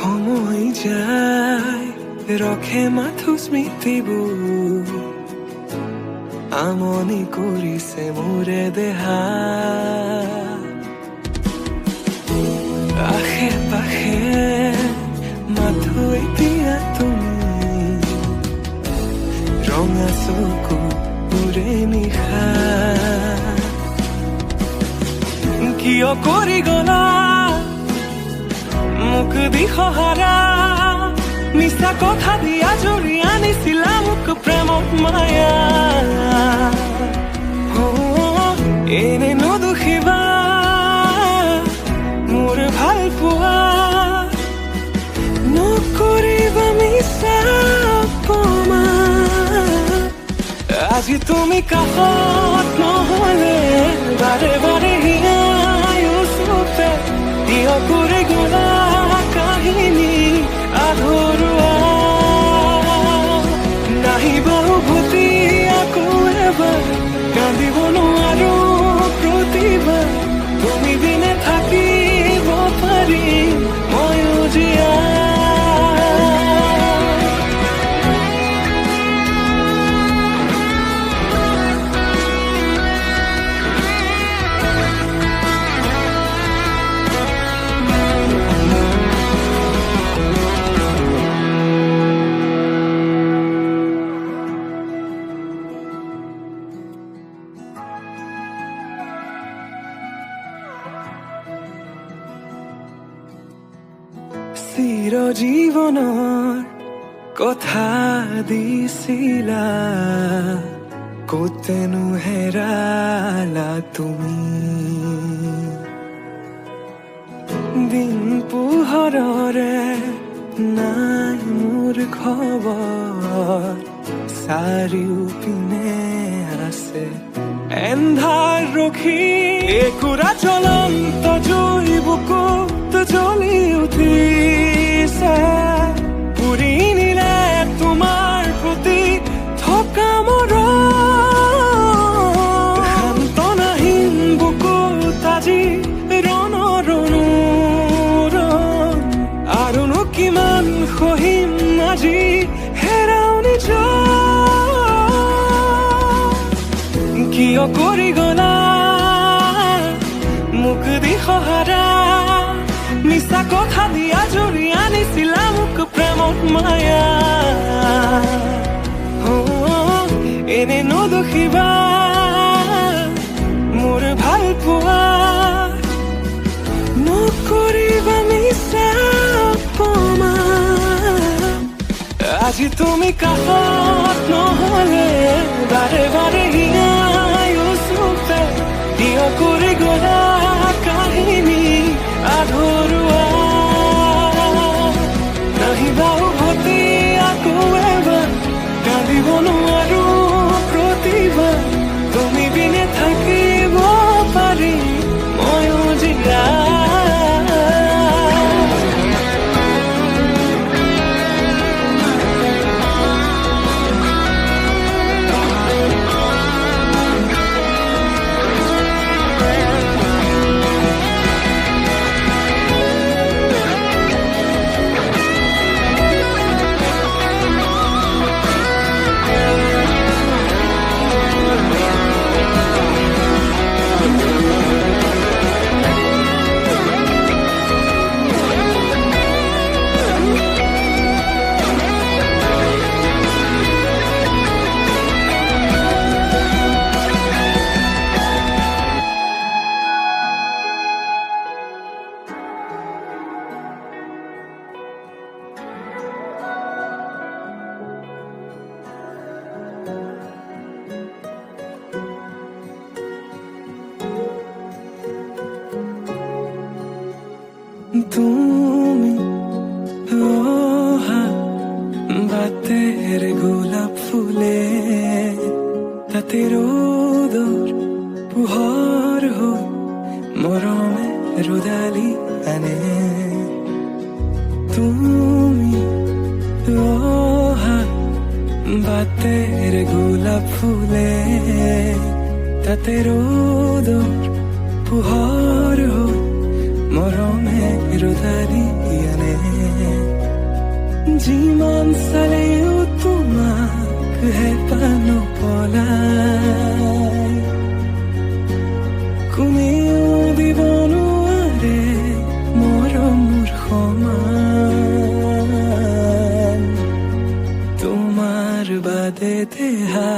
সময় যায় ৰখে মাথো স্মৃতিবোৰ আমনি কৰিছে মোৰে দেহা আশে পাশে মাথো এতিয়া তুমি ৰঙা চকু পুৰে নিশা কিয় কৰি গলা মোক দিশহাৰা মিছা কথা দিয়া জুৰি আনিছিলা মোক প্ৰেমত মায়া এনে নদুখিবা মোৰ ভাল পোৱা নকৰিবা মিছা অপমান আজি তুমি কাষত নহলে বাৰে বাৰে হিয়াই ওচৰতে কিয় কৰি গলা কাহিনী আধৰুৱা নাহিবা উভতি আকৌ এবাৰ কান্দিব নোৱাৰো প্ৰতিবাৰ তুমি বিনে থাকিব পাৰিম ময়ো জীয়া চিৰজীৱনৰ কথা দিছিলা কতেনো হেৰালা তুমি দিন পোহৰৰে নাই মোৰ খবৰ চাৰিওপিনে আছে এন্ধাৰ ৰখি একুৰা জ্বলন্ত জুই বুকুত জ্বলি উঠিছে পুৰি নিলে তোমাৰ প্ৰতি থকা মৰম সান্তনাহীন বুকুত আজি ৰণৰণুৰণ আৰুনো কিমান সহিম আজি হেৰাও নিজৰ কিয় কৰি গলা মোক দিশহাৰা মিছা কথা দিয়া জুৰি আনিছিলা মোক প্ৰেমত মায়া এনে নদুখিবা মোৰ ভাল পোৱা নকৰিবা মিছা অপমান আজি তুমি কাষত নহলে বাৰে বাৰে হিয়াই ওচৰতে কিয় কৰি গলা কাহিনী আধৰুৱা নাহিবা উভতি আকৌ এবাৰ কান্দিব নোৱাৰো প্ৰতিবাৰ তুমি বিনে থাকিব পাৰিম ময়ো জীয়া তুমি অহা বাটেৰ গোলাপ ফুলে তাতে ৰ'দৰ পোহৰ হৈ মৰমে ৰ'দালি আনে তুমি অহা বাটেৰ গোলাপ ফুলে তাতে ৰ'দৰ পোহৰ হৈ মৰমেৰ দাৰিয়ানে যিমান চালেও তোমাক হেঁপাহ নপলাই কোনেও দিব নোৱাৰে মৰমৰ সমান তোমাৰ বাদে দেহা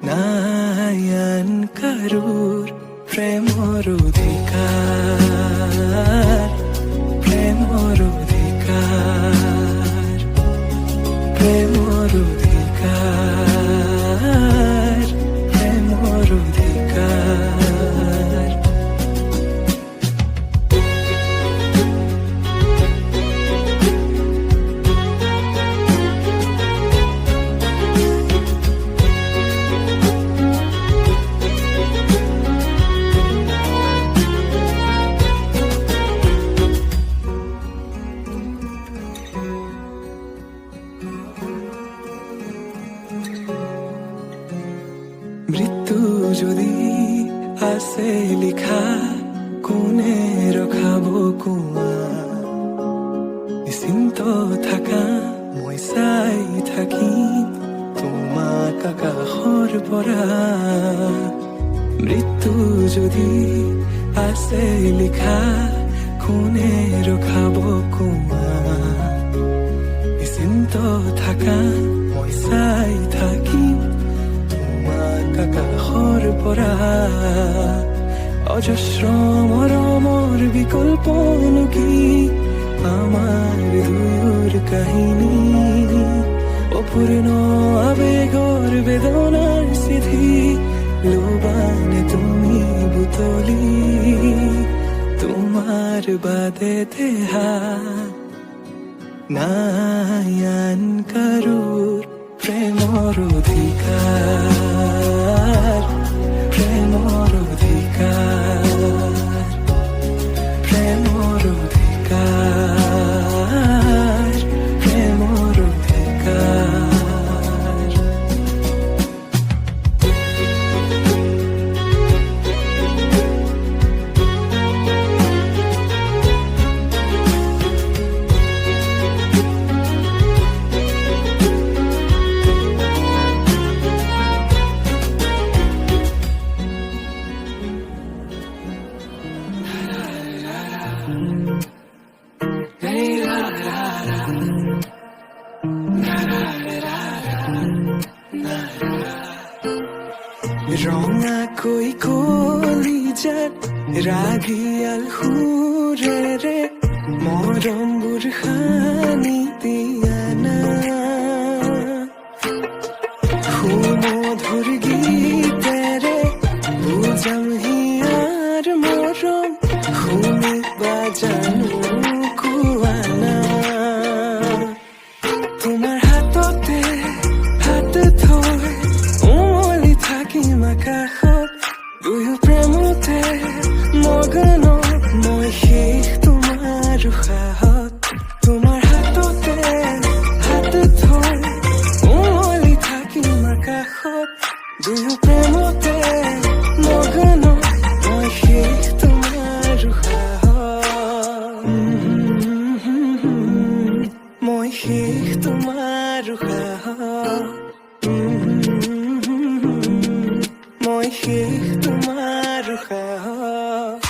নাই আন কাৰোৰ প্ৰেমৰ অধিকাৰ প্ৰেমৰ অধিকাৰ প্ৰেমৰ অধিকাৰ প্ৰেমৰ অধিকাৰ মৃত্যু যদি আছে লিখা কোনে ৰখাব কোৱা নিশ্চিন্ত থাকা মই চাই থাকিম তোমাক আকাশৰ পৰা মৃত্যু যদি আছে লিখা কোনে ৰখাব কোৱা নিশ্চিন্ত থাকা মই চাই থাকিম আকাশৰ পৰা অজস্ৰ মৰমৰ বিকল্পনো কি আমাৰ দুয়োৰ কাহিনী অপূৰ্ণ আবেগৰ বেদনাৰ চিঠি লোবানে তুমি বুটলি তোমাৰ বাদে দেহা নাই আন কাৰোৰ প্ৰেমৰ অধিকাৰ প্ৰেমৰ অধিকাৰ প্ৰেমৰ অধিকাৰ প্ৰেমৰ অধিকাৰ ৰঙাকৈ কলিজাত ৰাগিয়াল সুৰেৰে মৰমবোৰ সানি দিয়া না সুমধুৰ গীতেৰে বুজাম হিয়াৰ মৰম শুনিবা জানো কোৱা না তোমাৰ হাততে হাত থৈ উমলি থাকিম আকাশত দুয়ো প্ৰেমতে মগ্ন মই শেষ তোমাৰ উশাহত তোমাৰ হাততে হাত থৈ উমলি থাকিম আকাশত দুয়ো প্ৰেমতে মগ্ন মই শেষ তোমাৰ উশাহত মই শেষ তোমাৰ উশাহত মই শেষ তোমাৰ উশাহত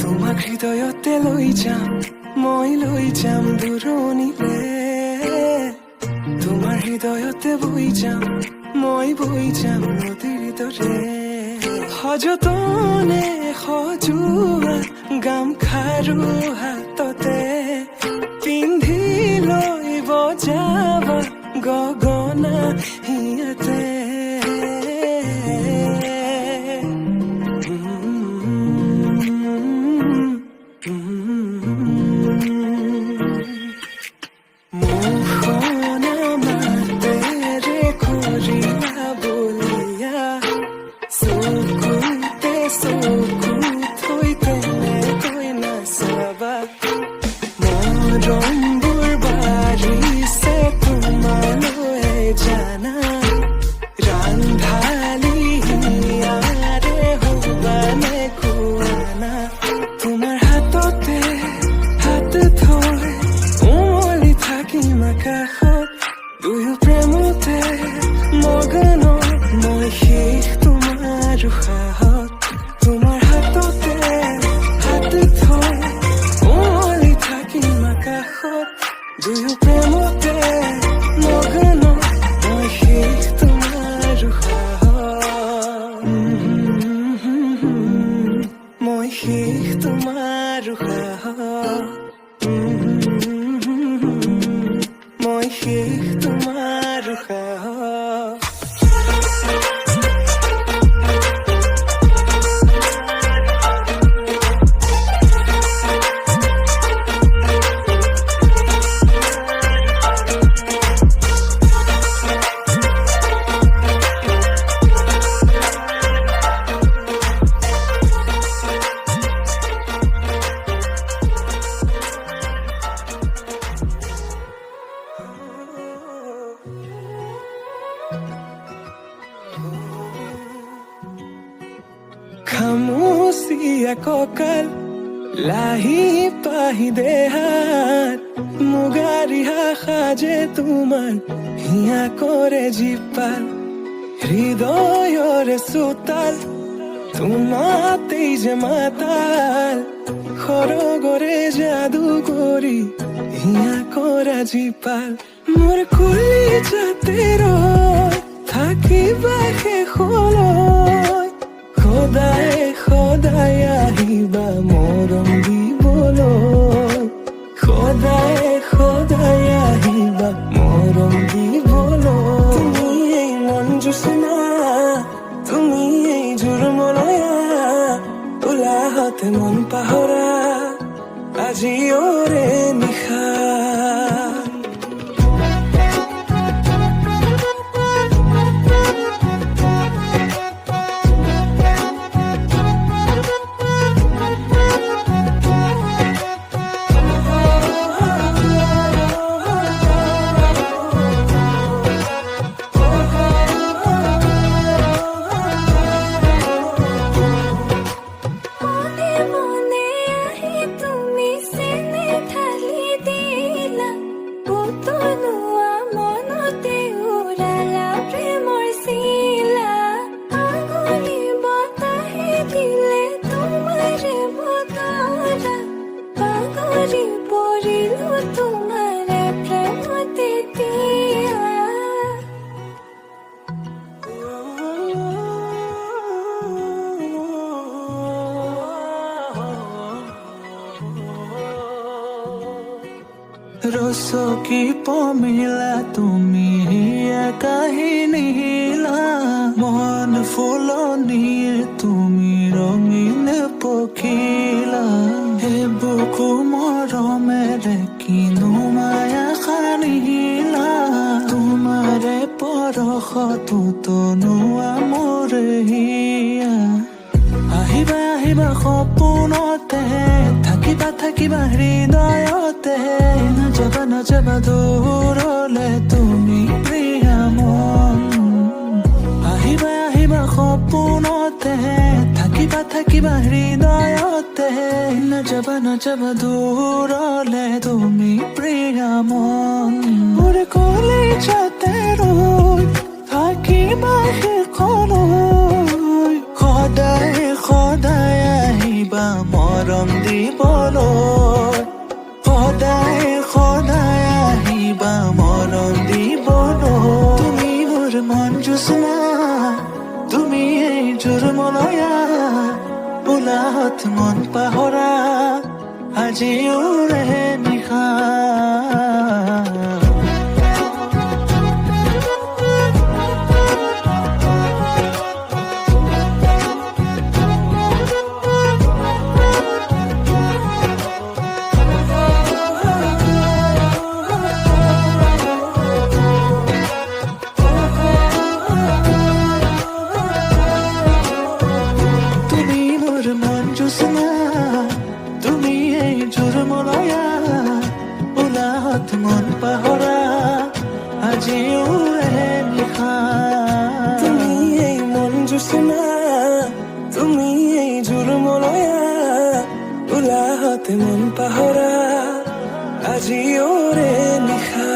তোমাক হৃদয়তে লৈ যাম মই লৈ যাম দূৰণিলে তোমাৰ হৃদয়তে বৈ যাম মই বৈ যাম নদীৰ দৰে সযতনে সজোৱা গামখাৰু হাততে পিন্ধি লৈ বজাবা গগনা হিয়াতে দুয়ো প্ৰেমতে মগ্ন মই শেষ তোমাৰ উশাহত মই শেষ তোমাৰ উশাহত মই শেষ তোমাৰ উশাহত খামুচিয়া কঁকাল লাহি পাহি দেহাত মুগাৰিহা সাজে তোমাৰ হিয়া কৰে জীপাল হৃদয়ৰে চোতাল তোমাতেই যে মাতাল সৰগৰে যাদু কৰি হিয়া কৰা জীপাল মোৰ কলিজাতে ৰৈ থাকিবা শেষলৈ সদায় সদায় আহিবা মৰম দিবলৈ সদায় সদায় আহিবা মৰম দিবলৈ তুমি এই মন জোচনা তুমি এই জোৰমলয়া উলাহতে মন পাহৰা আজি ওৰে নিশা ৰচকী পমিলা তুমি কাহিনী হিলা মন ফুলনিয়ে তুমি ৰঙীন পখিলা হে বুকু মৰমেৰে কিনো মায়া সানিলা তোমাৰে পৰশতো তনুৱা মোৰে হিয়া আহিবা আহিবা সপোনতে থাকিবা থাকিবা হৃদয়তে নাযাবা নাযাবা দূৰলে তুমি প্ৰিয়া মন আহিবা আহিবা সপোনতে থাকিবা থাকিবা হৃদয়তে নাযাবা নাযাবা দূৰলে তুমি প্ৰিয়া মন মোৰ কলিজাতে ৰৈ থাকিবা শেষলৈ সদায় সদায় আহিবা মৰম দিবলৈ সদায় সদায় আহিবা মৰম দিবলৈ তুমি মোৰ মন জোচনা তুমি এই জোৰমলয়া উলাহত মন পাহৰা আজি ওৰে নিশা তুমি এই জোৰমলয়া উলাহত মন পাহৰা আজি ওৰে নিশা তুমি এই মন জোচনা তুমি এই জোৰমলয়া উলাহতে মন পাহৰা আজি ওৰে নিশা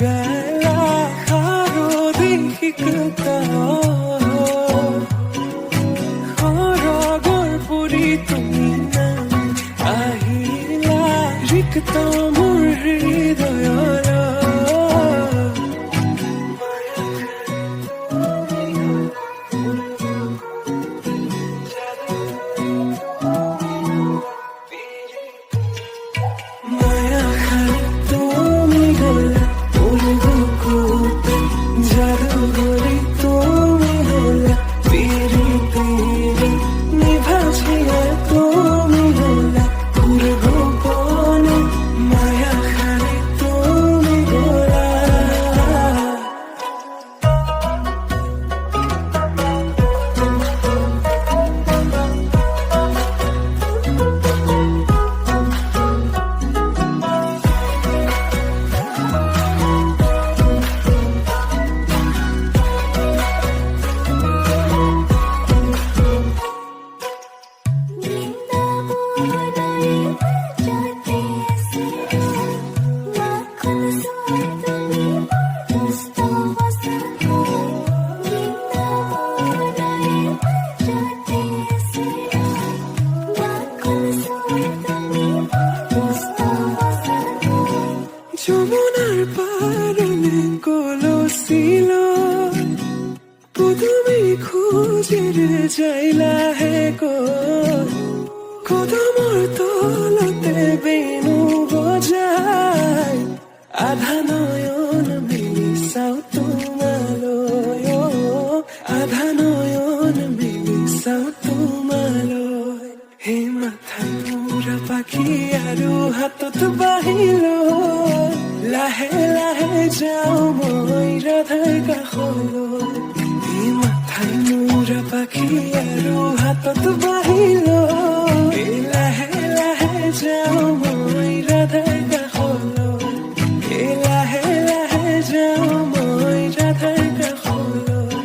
গালা খাৰো দেখিকতা সৰগৰ পৰি তুমি নাম আহিলা ৰিক্ত মোৰ হৃদয়ৰ যমুনার পারে কলসিল পুদুমি খুঁজিরে যাইলা হে কদমর তলতে বেনু বজায় আধা নয়ন মিলিসাও তোমালয় আধা নয়ন মিলিসাও তোমালয় হে মাথায় মোরা পাখি আৰু হাতত বাহিল লাহে লাহে যাও মই ৰাধাৰ কাষলৈ এই মাথাই মোৰা পাখি আৰু হাতত বাহিল লাহে লাহে যাও মই ৰাধাৰ কাষলৈ এই লাহে লাহে যাও মই ৰাধাৰ কাষলৈ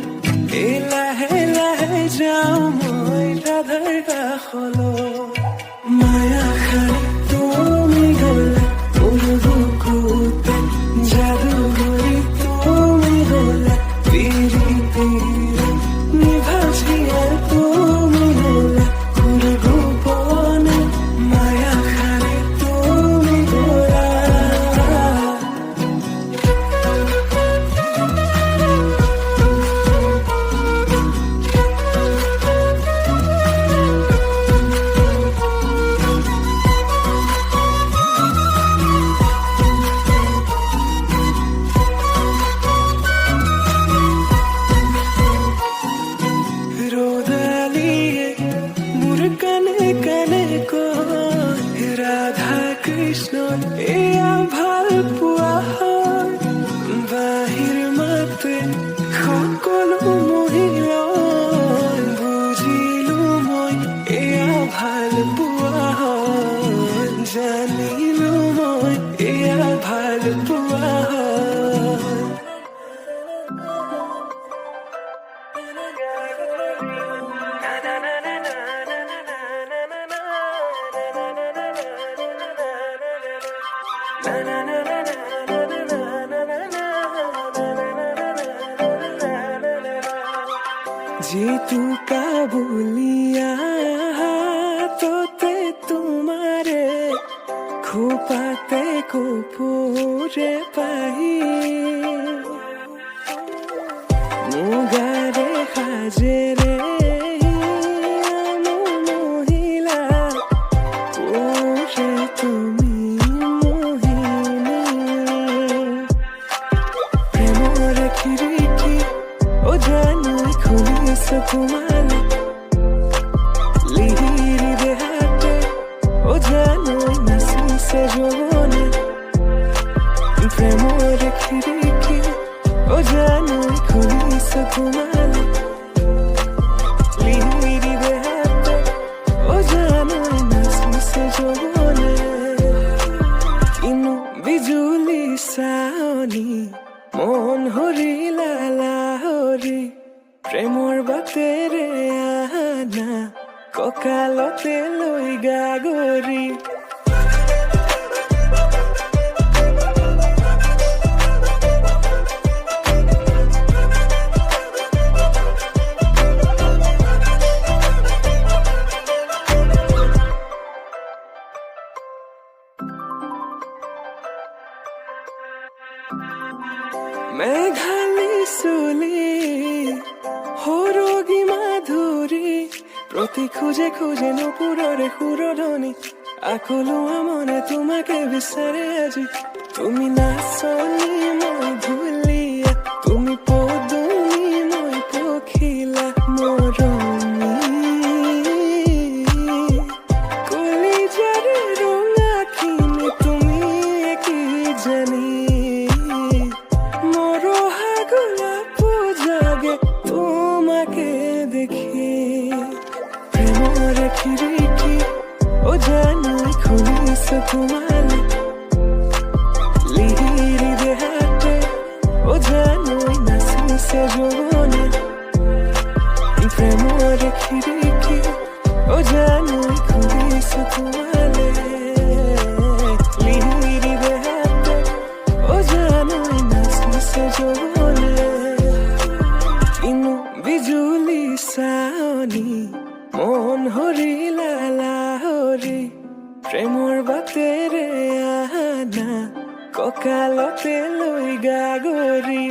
এই লাহে লাহে যাও মই ৰাধাৰ কাষলৈ মায়া খাই তুমি গলা বুকুতে জাদুঘরে তুমি হলা পিরি পিরি নিভাছিয়া তুমি হলা ঘুরে গোপনে মায়া খারে তুমি গোলা রাধা কৃষ্ণ এয়া ভাল পোৱা হয় বাহিৰ মাতে সকলো মহিলাই বুজিলো মই এয়া ভাল পোৱা হয় জানিলো মই এয়া ভাল পোৱা হয় যেতু কাবুলিয়া তোতে তোমারে খোপাতে কপুরে পাহি মুগারে হাজেরে মহিলা ওরে তুমি মোহিনী প্রেমর খিড়কি ও জানো খুলিস তোমালে লিহিরি দেহাতে ও জানো নাসিসে জবনে প্রেমর খিড়কি ও জানো খুলিস তোমালে লিহিরি দেহাতে ও জানো নাসিসে জবনে কিনো বিজুলি চাওনি মন হৰিলা লাহৰি প্ৰেমৰ বাটেৰে আনা কঁকালতে লৈ গাগৰি মেঘালী চুলি সৰগী মাধুৰী প্ৰতি খোজে খোজে নুপুৰৰে সুৰধনী আকলোৱা মনে তোমাকে বিচাৰে আজি তুমি নাচনী মই ধুলীয়া তুমি পদুমী মই পখিলা মৰমী কলিজাৰে ৰঙাখিনি তুমি কি জানি মৰহা গোলাপ জাগে তোমাকে দেখি প্ৰেমৰ খিৰিকী ও জানো খুলিছো তোমালে লিহিৰি দেহাতে ও জানো নাচিছে যৌৱনে প্ৰেমৰ খিৰিকী ও জানো খুলিছো তোমালে লিহিৰি দেহাতে ও জানো নাচিছে যৌৱনে কিনো বিজুলী চাৱনি মন হৰিলা লাহৰি প্ৰেমৰ বাটেৰে আনা কঁকালতে লৈ গাগৰি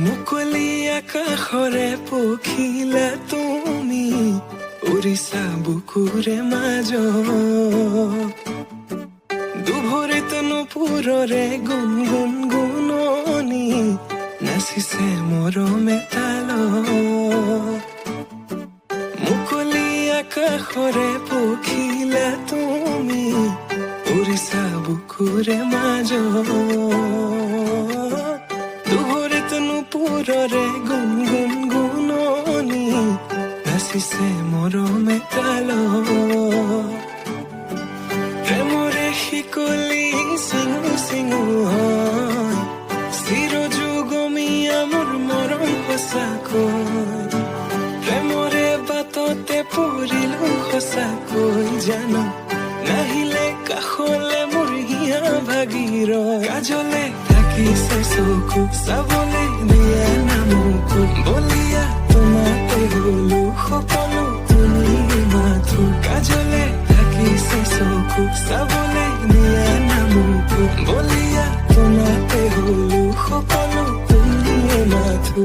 মুকলি আকাশৰে পখিলা তুমি উৰিছা বুকুৰে মাজত দুভৰিত নুপুৰৰে গুণগুণ গুণনি নাচিছে মৰমে তালত মুকলি আকাশৰে পখিলা তুমি উৰিছা বুকুৰে মাজত দুভৰিত নুপুৰৰে গুণগুণ গুণনি নাচিছে মৰমে তালত প্ৰেমৰে শিকলি চিঙু চিঙু হয় চিৰযুগমীয়া মোৰ মৰম সঁচাকৈ প্ৰেমৰে বাটতে পৰিলো সঁচাকৈ জানো নাহিলে কাষলে মোৰ হিয়া ভাগিৰ কাজলে থাকিছে চকু চাবলে দিয়া নামকো বলিয়া তোমাতে হলো সকলো তুমি মাথো কাজলে থাকিছে চকু চাবলে দিয়া নামকো বলিয়া তোমাতে হলো সকলো তুমি মাথো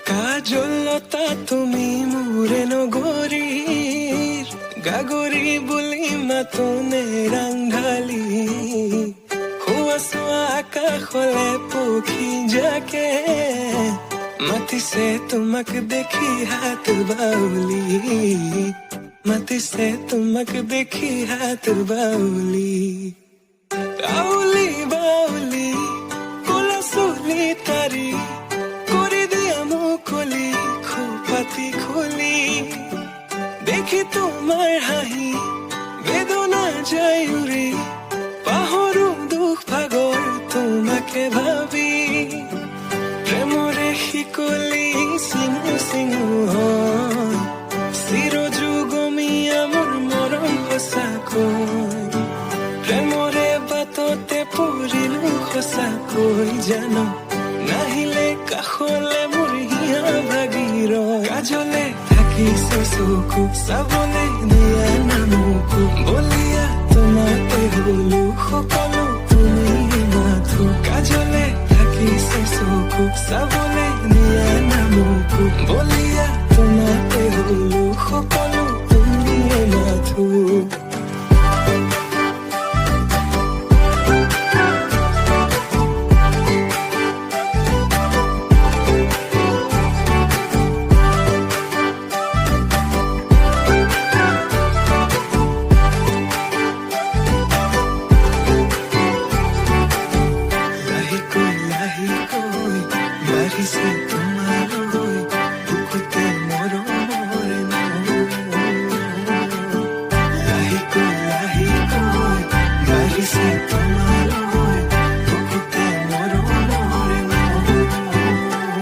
কাজলতা তুমি মোৰে নগৰীৰ গাগৰি বুলি মাতোনে ৰাংঢালি হোৱা চোৱা আকাশলে পক্ষী জাকে মাতিছে তোমাক দেখি হাত বাউলি মাতিছে তোমাক দেখি হাত বাউলি বাউলি বাউলি কোলা চুলি তাৰি মুকলি খোপাতি খুলি দেখি তোমাৰ হাঁহি বেদনা যায় উৰি পাহৰো দুখ ভাগৰ তোমাকে ভাবি প্ৰেমৰে শিকলি চিঙু চিঙু হয় চিৰযুগমীয়া মোৰ মৰম সঁচাকৈ প্ৰেমৰে বাটতে পৰিলো সঁচাকৈ জানো নাহিলে কাষলে মোৰ হিয়া ভাগিৰ কাজলে থাকিছে চকু চাবলে দিয়া নামকো বলিয়া তোমাতে হলো সকলো তুমি মাথো কাজলে থাকিছে চকু চাবলে দিয়া নামকো বলিয়া তোমাতে হলো সকলো আছে তোমালৈ বুকুতে মৰমৰ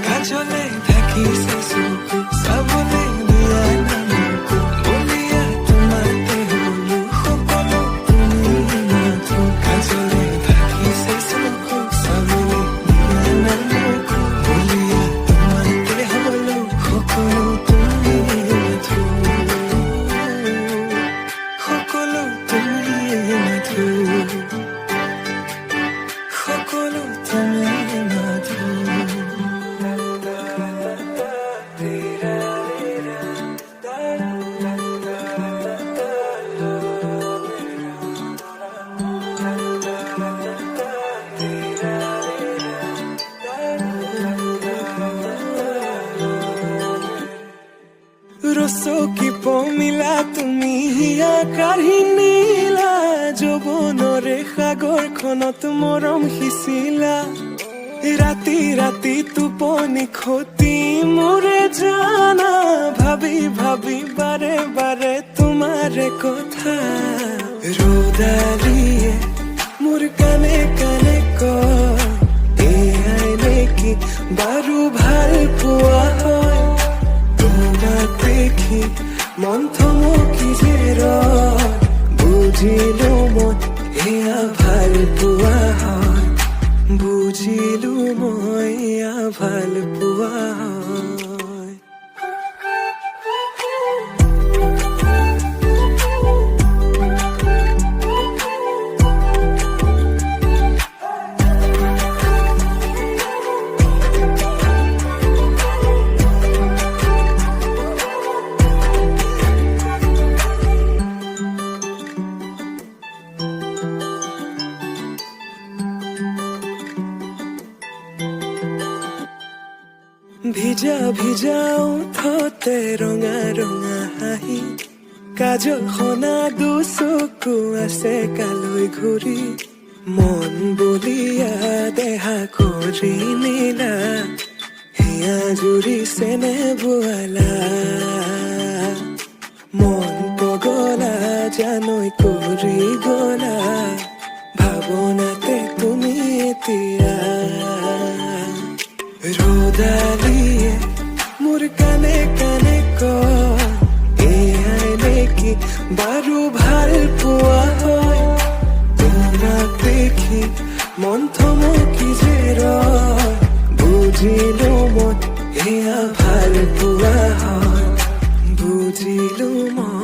কাজলে থাকিছে চকু চাবলৈ দিয়া নামকো বলিয়া তোমাতে হলো সকলো তুমি মাথো কাজলে থাকিছে চকু চাবলৈ দিয়া নামকো বলিয়া তোমাতে হলো সকলো তুমি মাথো সকলো তুমি মাথো সকলো তুমি মাথো ৰচকি পমিলা তুমি হিয়া কাঢ়ি নিলা যৌৱনৰে সাগৰখনত মৰম সিঁচিলা ৰাতি ৰাতি টোপনি খতি মোৰে জানা ভাবি ভাবি বাৰে বাৰে তোমাৰে কথা ৰ'দালিয়ে মোৰ কানে কানে কয় এয়াই নেকি বাৰু ভাল পোৱা হয় তোমাক দেখি মন থমকি যে ৰয় বুজিলো মই এয়া ভাল পোৱা হয় বুজিলো মই এয়া ভাল পোৱা হয় ভিজা ভিজা ওঠতে ৰঙা ৰঙা হাঁহি কাজল সনা দুচকু আছে কালৈ ঘূৰি মন বলিয়া দেহা কৰি নিলা হিয়া জুৰিছেনে বোৱালা মন পগলা জানৈ কৰি গলা ভাৱনাতে তুমি এতিয়া ৰ'দালিয়ে মোৰ কানে কানে কয় এয়াই নেকি বাৰু ভাল পোৱা হয় তোমাক দেখি মন থমকি যে ৰয় বুজিলো মই এয়া ভাল পোৱা হয় বুজিলো মই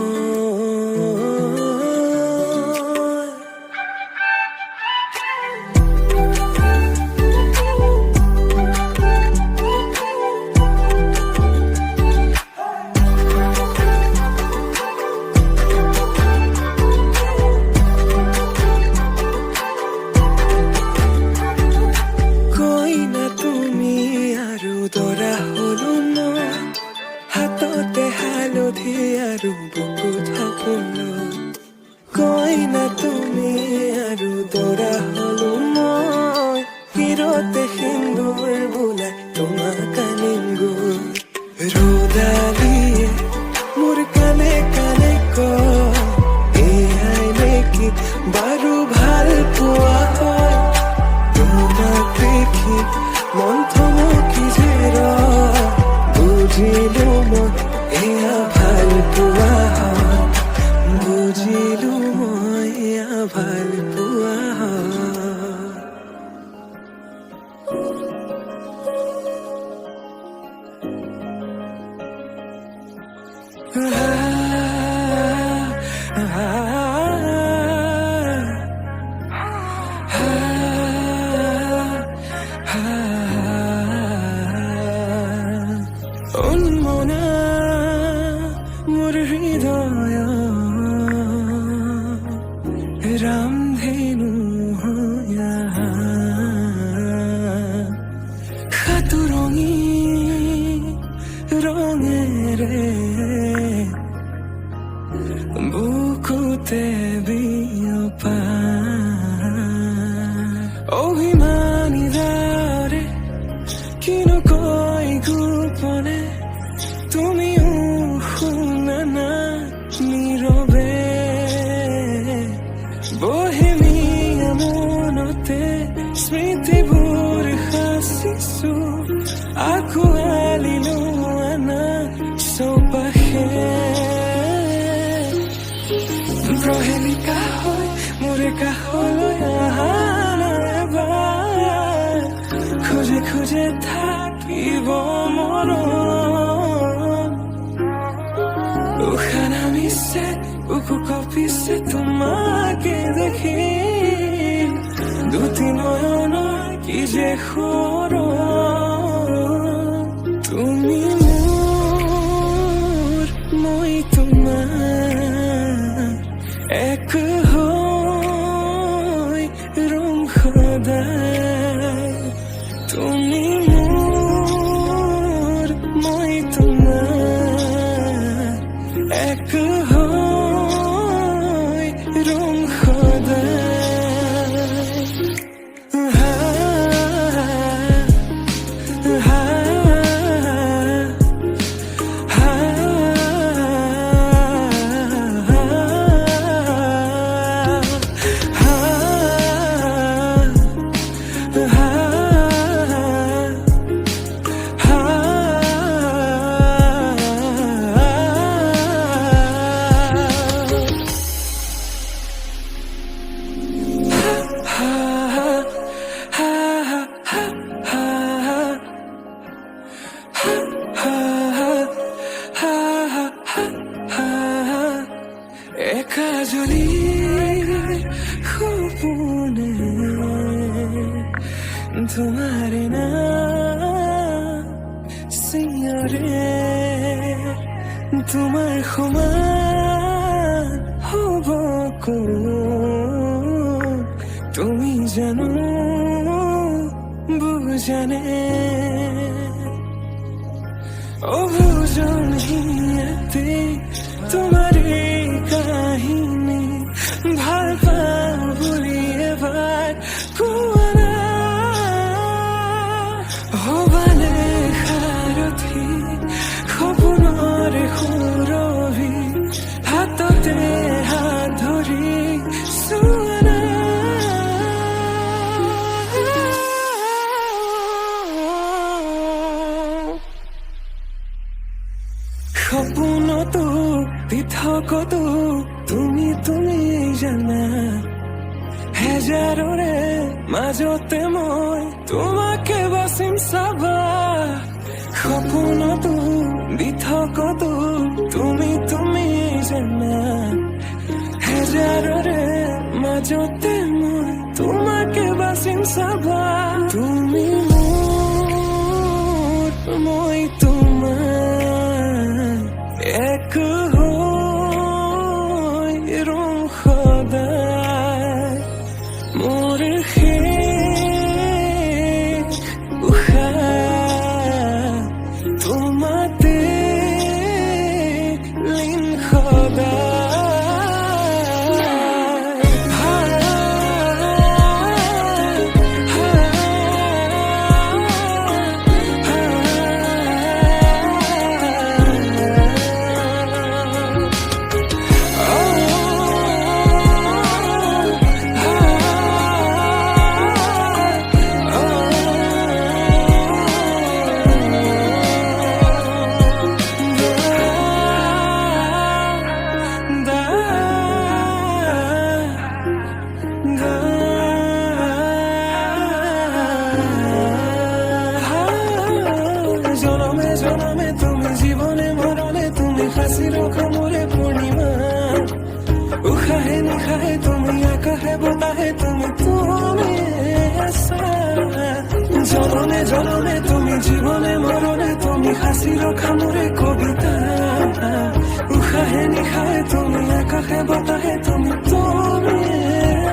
দৰা হলো মই হাততে হালধি আৰু বুকুত সপোন কইনা তুমি আৰু দৰা হলো মই হিৰতে সিন্দুৰ বোলাই তোমাক আনিম গৈ ৰ'দালিয়ে মোৰ কানে কানে কয় এয়াই নেকি বাৰু ভাল পোৱা হয় তোমাক দেখি মন থমকি যে ৰয় বুজিলো মই এয়া ভাল পোৱা হয় বুজিলো মই এয়া ভাল পোৱা উন্মনা মোৰ হৃদয় ৰামধেনু হৈয়া সাতুৰঙী ৰঙেৰে বুকুতে বিয়পা অভিমানী যাৰে কিনো কয় গোপনে তুমিও শুনা না নীৰৱে বহেমিয়া কাষলৈ আহা নাইবাৰ খুঁজে খুঁজে থাকিব মৰণ উশাহ নামিছে বুকু কঁপিছে তোমাকে দেখি দুটি নয়নৰ কি যে সৰল তুমি মোৰ মই তোমাৰ এক হৈ ৰম সদায় তুমি মোৰ মই তোমাৰ এক হৈ ৰম সদায় একাজলি সপোনে তোমার নাম সিঙৰে তোমাৰ সমান হ'ব কোন তুমি জানো বুজানে অবুজনিয়াতে তোমাৰ কাহিনী ভাল পাওঁ বুলি এবাৰ কোৱা না হবানে সাৰথি সপোনৰ সুৰভি হাততে হাত ধৰি চোৱা না সপোনতো পৃথকতো তুমি জানা হেজাৰৰে মাজতে মই তোমাকে বাচিম চাবা সপোনতো পৃথকতো তুমি জানা হেজাৰৰে মাজতে মই তোমাকে বাচিম চাবা তুমি মোৰ মই তোমাৰ এক হৈ ৰম সদায় মোৰ শেষ উশাহ তোমাতে লীন সদায় জনমে জনমে তুমি জীবনে মরণে তুমি ফাঁসি রখা মোরে পূর্ণিমা উশাহে নিশাহে তুমি আকাশে বতাহে তুমি আছা জনমে জনমে তুমি জীবনে মরণে তুমি ফাঁসি রখা মোরে কবিতা উশাহে নিশাহে তুমি আকাশে বতাহে তুমি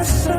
আছা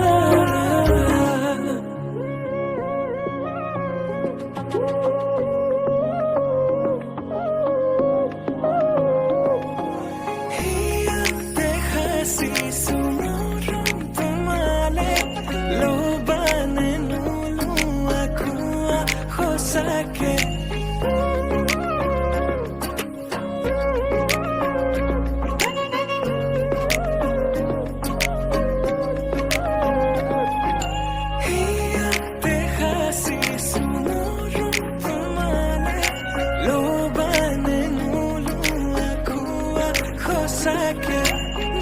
Saque,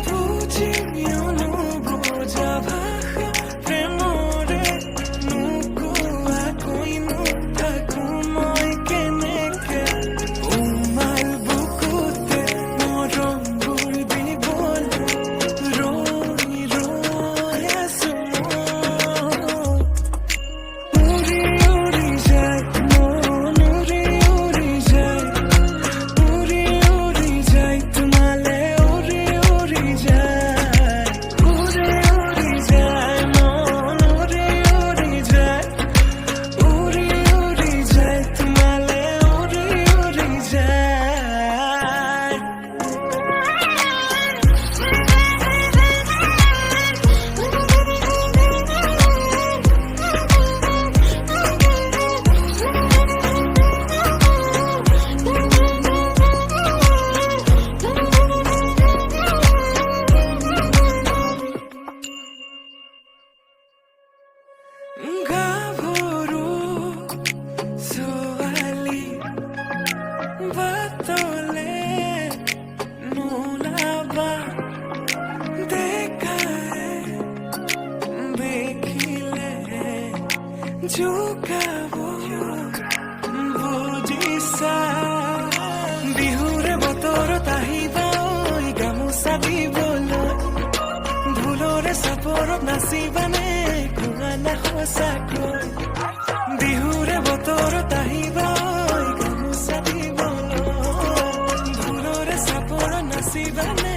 putinho no boja. জোকাব বুজিছা বিহুৰে বতৰত আহিবা ঐ গামোচা দিবলৈ ঢোলৰে চাপৰত নাচিবানে কোৱানা সঁচাকৈ বিহুৰে বতৰত আহিবা ঐ গামোচা দিবলৈ ঢোলৰে চাপৰত নাচিবানে